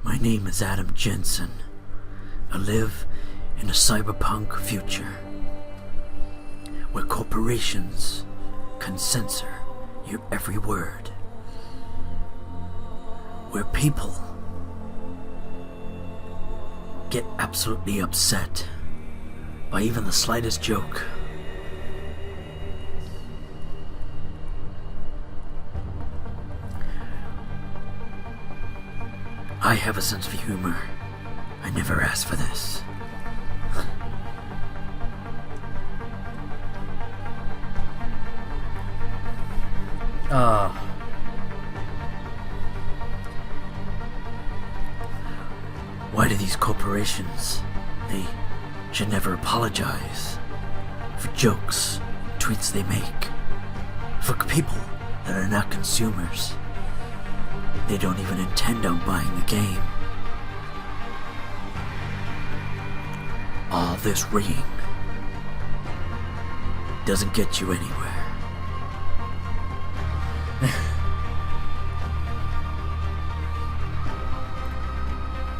My name is Adam Jensen. I live in a cyberpunk future where corporations can censor your every word, where people get absolutely upset by even the slightest joke. I have a sense of humor. I never asked for this. Why do these corporations, they should never apologize for jokes, tweets they make, for people that are not consumers. They don't even intend on buying the game. All this rigging doesn't get you anywhere.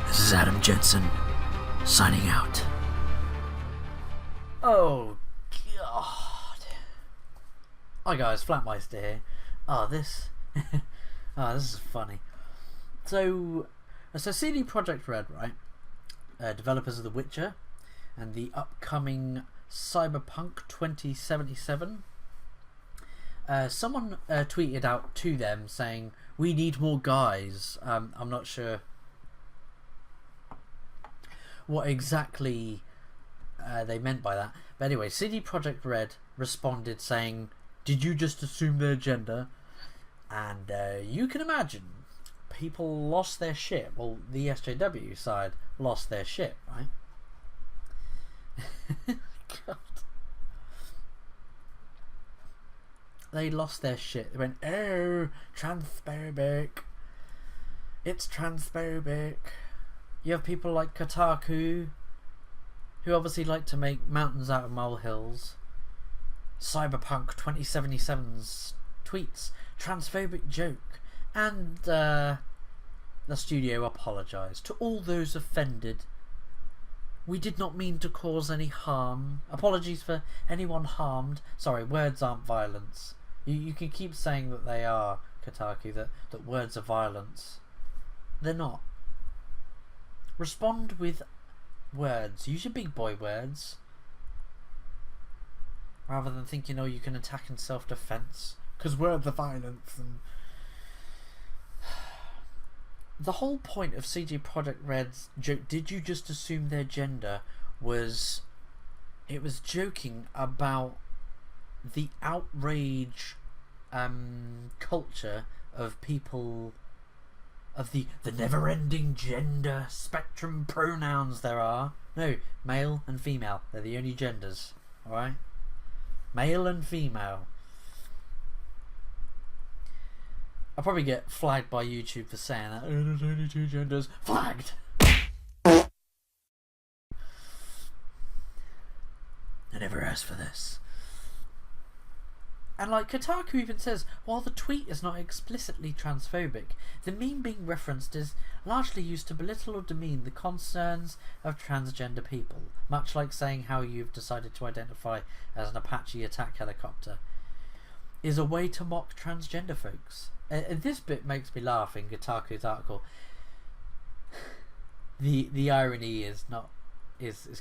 This is Adam Jensen, signing out. Oh, God. Hi guys, Flatmeister here. This is funny. So CD Projekt Red, right? Developers of The Witcher and the upcoming Cyberpunk 2077. Someone tweeted out to them saying, "We need more guys." I'm not sure what exactly they meant by that, but anyway, CD Projekt Red responded saying, "Did you just assume their gender?" And you can imagine people lost their shit. Well, the SJW side lost their shit, right? God. They lost their shit. They went, "Oh, transphobic. It's transphobic." You have people like Kotaku, who obviously like to make mountains out of molehills. Cyberpunk 2077's tweets, transphobic joke, and the studio apologised to all those offended. "We did not mean to cause any harm. Apologies for anyone harmed." Sorry, words aren't violence. You can keep saying that they are, Kotaku, that words are violence. They're not. Respond with words. Use your big boy words. Rather than thinking, oh, you can attack in self-defense. Because words are violence. And the whole point of CD Projekt Red's joke, "Did you just assume their gender?" was, it was joking about the outrage culture of people, of the never-ending gender spectrum pronouns there are. No, male and female. They're the only genders. Alright? Male and female. I'll probably get flagged by YouTube for saying that. "Oh, there's only two genders." Flagged! I never asked for this. And like Kotaku even says, while the tweet is not explicitly transphobic, the meme being referenced is largely used to belittle or demean the concerns of transgender people, much like saying how you've decided to identify as an Apache attack helicopter is a way to mock transgender folks. And this bit makes me laugh in Kotaku's article. The irony is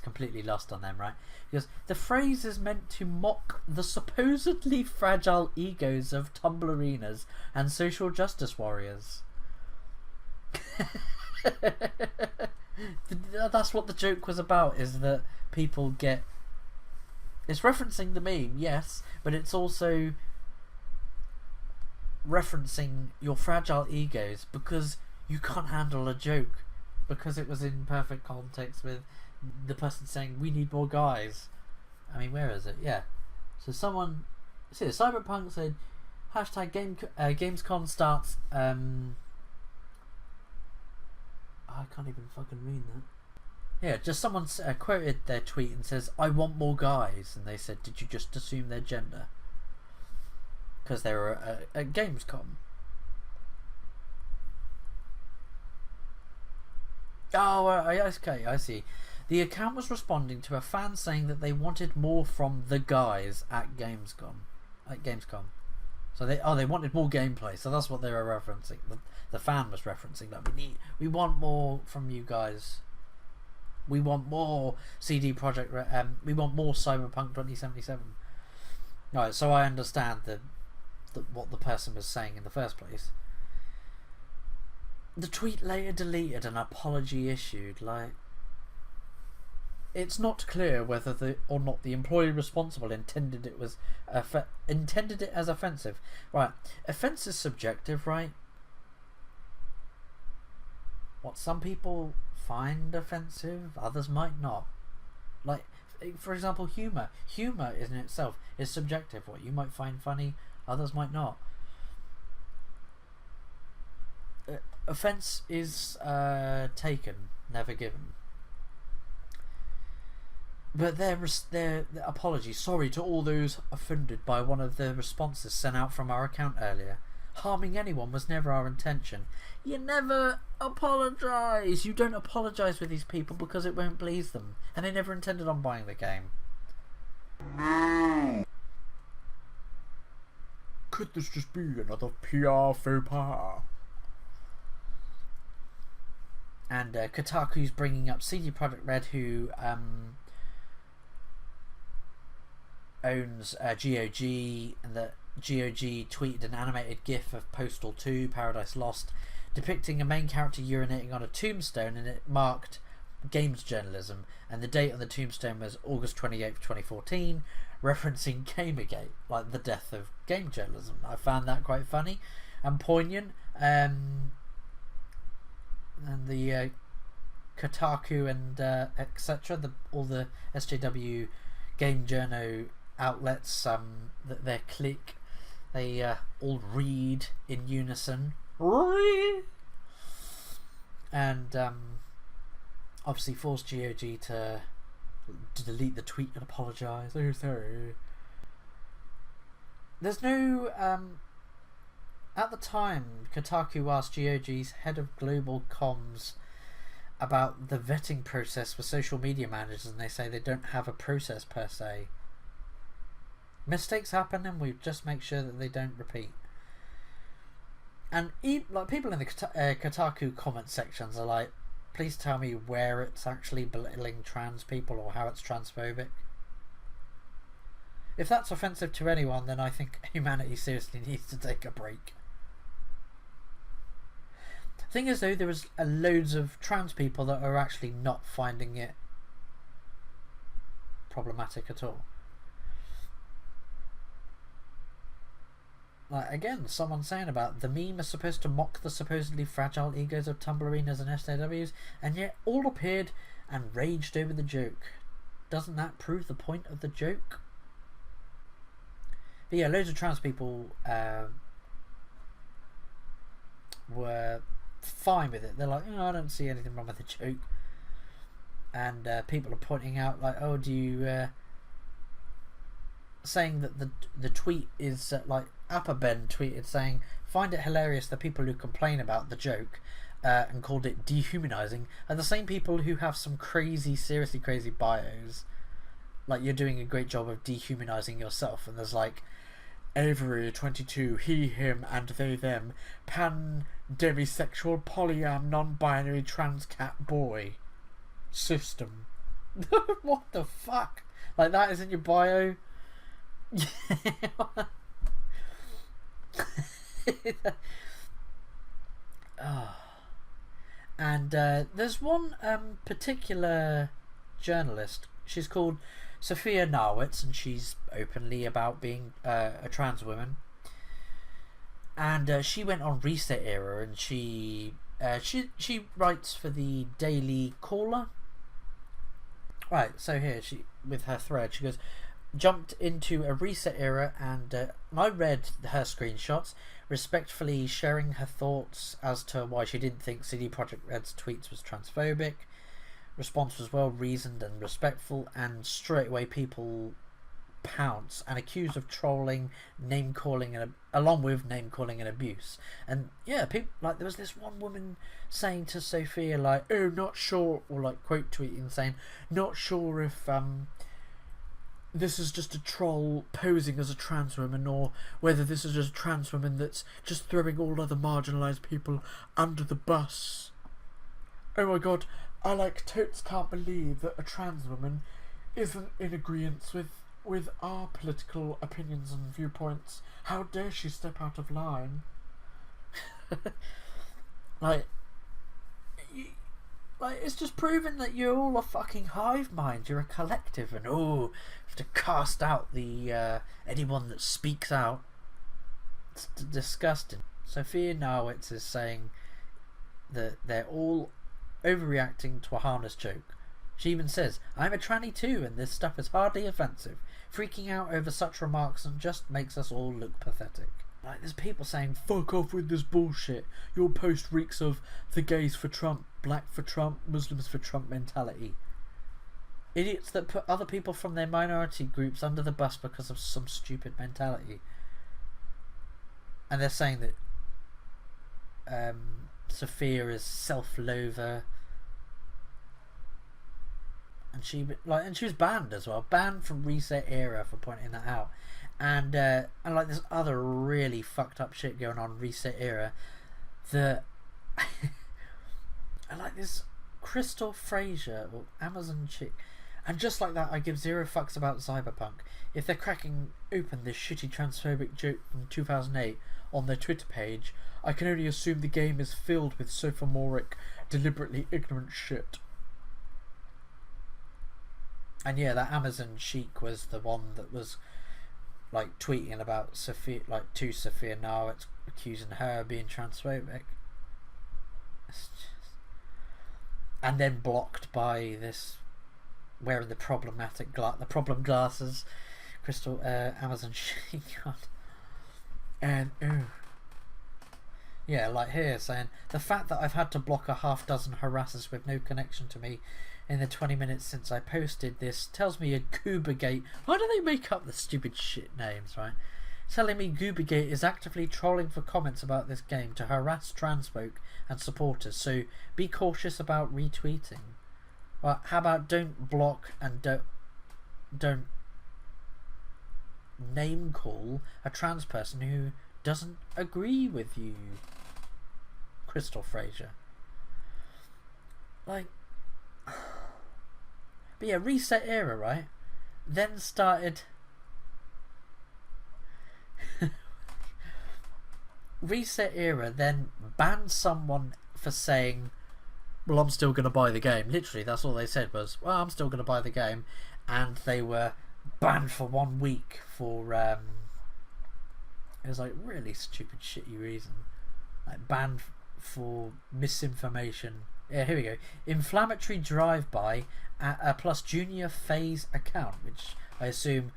completely lost on them, right? Because the phrase is meant to mock the supposedly fragile egos of Tumblrinas and social justice warriors. That's what the joke was about, is that people get... It's referencing the meme, yes, but it's also referencing your fragile egos because you can't handle a joke, because it was in perfect context with the person saying, "We need more guys." I mean, where is it? Yeah. So someone... See, Cyberpunk said, Gamescom starts... I can't even fucking read that. Yeah, just someone quoted their tweet and says, "I want more guys." And they said, "Did you just assume their gender?" Because they were at Gamescom. Oh, okay, I see. The account was responding to a fan saying that they wanted more from the guys at Gamescom. So they wanted more gameplay. So that's what they were referencing. The fan was referencing that we want more from you guys. We want more CD Projekt. We want more Cyberpunk 2077. Right. So I understand what the person was saying in the first place. The tweet later deleted, an apology issued. Like, it's not clear whether or not the employee responsible intended it as offensive. Right, offence is subjective, right? What some people find offensive, others might not. Like, for example, humour. Humour in itself is subjective. What you might find funny, others might not. Offence is taken, never given. But their apology, sorry to all those offended by one of the responses sent out from our account earlier. Harming anyone was never our intention. You never apologise. You don't apologise with these people because it won't please them, and they never intended on buying the game. Could this just be another PR faux pas? And Kotaku's bringing up CD Projekt Red, who owns GOG, and that GOG tweeted an animated gif of Postal 2 Paradise Lost depicting a main character urinating on a tombstone, and it marked games journalism, and the date on the tombstone was August 28th, 2014, referencing Gamergate, like the death of game journalism. I found that quite funny and poignant. And the Kotaku and etc., all the SJW game journo outlets, their clique, they all read in unison, and obviously forced GOG to delete the tweet and apologise. Oh, sorry. There's no at the time, Kotaku asked GOG's head of global comms about the vetting process for social media managers, and they say they don't have a process per se. Mistakes happen, and we just make sure that they don't repeat. And like people in the Kotaku comment sections are like, please tell me where it's actually belittling trans people or how it's transphobic. If that's offensive to anyone, then I think humanity seriously needs to take a break. Thing is, though, there was loads of trans people that are actually not finding it problematic at all. Like, again, someone saying about the meme is supposed to mock the supposedly fragile egos of Tumblerinas and SJWs, and yet all appeared and raged over the joke. Doesn't that prove the point of the joke? But yeah, loads of trans people were fine with it. They're like, I don't see anything wrong with the joke. And people are pointing out, like, oh, do you saying that the tweet is like Appaben tweeted saying, find it hilarious the people who complain about the joke and called it dehumanizing are the same people who have some seriously crazy bios. Like, you're doing a great job of dehumanizing yourself, and there's like Avery 22, he, him, and they, them, pan, demisexual, polyam, non-binary, trans cat boy system. What the fuck? Like, that isn't your bio? Oh. And there's one particular journalist. She's called Sophia Narwitz, and she's openly about being a trans woman. And she went on Reset Era, and she writes for the Daily Caller. Right, so here she, with her thread, she goes, jumped into a Reset Era, and I read her screenshots, respectfully sharing her thoughts as to why she didn't think CD Projekt Red's tweets was transphobic. Response was well reasoned and respectful, and straight away people pounce and accused of trolling, name calling, and along with name calling and abuse. And yeah, people like there was this one woman saying to Sophia like, "Oh, not sure," or like quote tweeting saying, "Not sure if this is just a troll posing as a trans woman, or whether this is just a trans woman that's just throwing all other marginalised people under the bus. Oh my god, I like totes can't believe that a trans woman isn't in agreement with our political opinions and viewpoints. How dare she step out of line?" like it's just proving that you're all a fucking hive mind. You're a collective, and you have to cast out the anyone that speaks out. It's disgusting. Sophia Narwitz is saying that they're all overreacting to a harmless joke. She even says, "I'm a tranny too, and this stuff is hardly offensive. Freaking out over such remarks and just makes us all look pathetic." Like, there's people saying, "Fuck off with this bullshit. Your post reeks of the gays for Trump, black for Trump, Muslims for Trump mentality. Idiots that put other people from their minority groups under the bus because of some stupid mentality." And they're saying that Sophia is self-loather. And she was banned as well, banned from Reset Era for pointing that out, and like there's other really fucked up shit going on Reset Era, that and like this Crystal Fraser or Amazon chick, and just like that I give zero fucks about Cyberpunk. If they're cracking open this shitty transphobic joke from 2008 on their Twitter page, I can only assume the game is filled with sophomoric, deliberately ignorant shit. And yeah, that Amazon chic was the one that was like tweeting about Sophia, like to Sophia Narwitz, accusing her of being transphobic. And then blocked by this wearing the problematic the problem glasses, Crystal Amazon chic. And yeah, like here saying, "The fact that I've had to block a half dozen harassers with no connection to me in the 20 minutes since I posted this tells me a Goobergate." Why do they make up the stupid shit names, right? Telling me Goobergate is actively trolling for comments about this game to harass trans folk and supporters, so be cautious about retweeting. Well, how about don't block and don't name call a trans person who doesn't agree with you, Crystal Fraser. Like, but yeah, Reset Era, right? Then started Reset Era then banned someone for saying, "Well, I'm still going to buy the game." Literally, that's all they said was, "Well, I'm still going to buy the game," and they were banned for 1 week for it was like really stupid, shitty reason, like banned for misinformation. Yeah, here we go. Inflammatory drive-by at a Plus Junior Phase account, which I assume,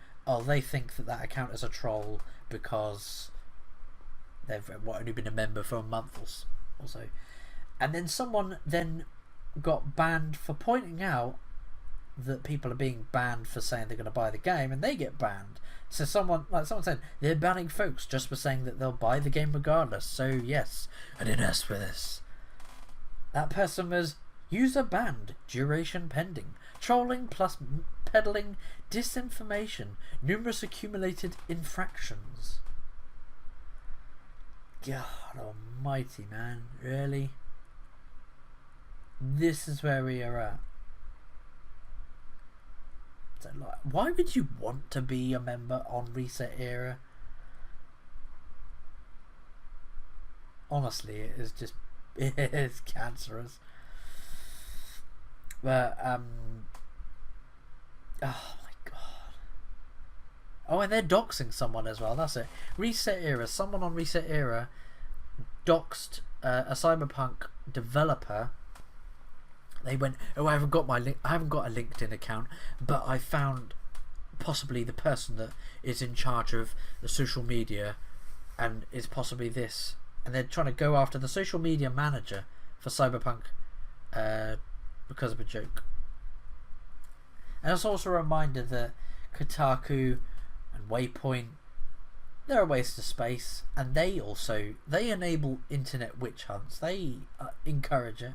they think that account is a troll because they've only been a member for a month or so. And then someone then got banned for pointing out that people are being banned for saying they're going to buy the game, and they get banned. So someone said they're banning folks just for saying that they'll buy the game regardless. So yes, I didn't ask for this. That person was user banned, duration pending, trolling plus peddling disinformation, numerous accumulated infractions. God almighty, man, really? This is where we are at. So, like, why would you want to be a member on Reset Era? Honestly, it is cancerous. But oh my god. Oh, and they're doxing someone as well. That's it. Reset Era. Someone on Reset Era doxed a Cyberpunk developer. They went, "Oh, I haven't got a LinkedIn account, but I found possibly the person that is in charge of the social media, and is possibly this." And they're trying to go after the social media manager for Cyberpunk because of a joke. And it's also a reminder that Kotaku and Waypoint. They're a waste of space, and they enable internet witch hunts. They encourage it.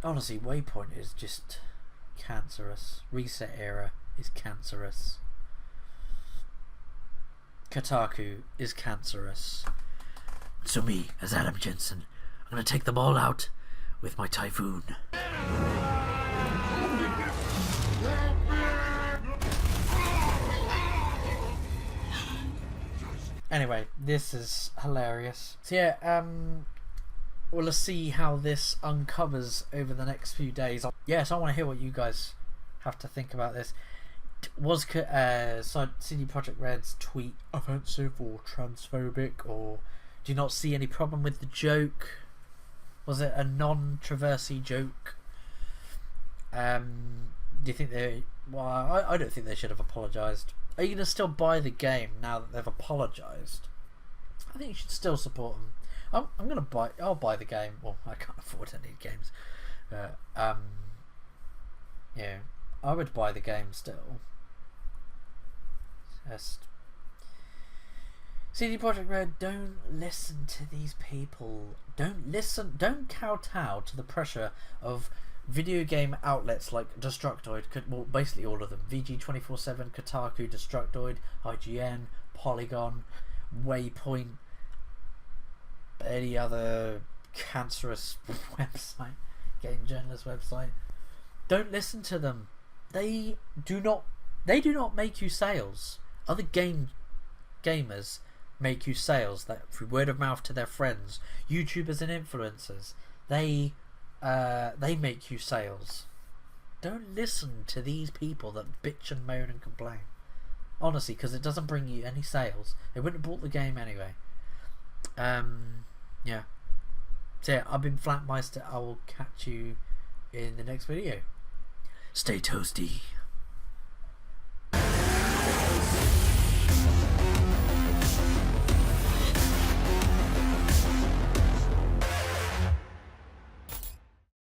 Honestly, Waypoint is just cancerous. Reset Era is cancerous. Kotaku is cancerous. So me, as Adam Jensen, I'm gonna take them all out with my typhoon. Anyway, this is hilarious. So yeah, well, let's see how this uncovers over the next few days. Yes, I want to hear what you guys have to think about this. Was CD Projekt Red's tweet offensive or transphobic, or do you not see any problem with the joke? Was it a non-traversy joke? Do you think they... Well, I don't think they should have apologised. Are you going to still buy the game now that they've apologised? I think you should still support them. I'm going to buy... I'll buy the game. Well, I can't afford any games. Yeah, I would buy the game still. Just... CD Projekt Red, don't listen to these people. Don't kowtow to the pressure of video game outlets like Destructoid, well, basically all of them. VG247, Kotaku, Destructoid, IGN, Polygon, Waypoint, any other cancerous website, game journalist website. Don't listen to them. They do not make you sales. Other gamers make you sales that through word of mouth to their friends, YouTubers and influencers. They make you sales. Don't listen to these people that bitch and moan and complain. Honestly, because it doesn't bring you any sales. They wouldn't have bought the game anyway. Yeah. So yeah, I've been Flatmeister. I will catch you in the next video. Stay toasty.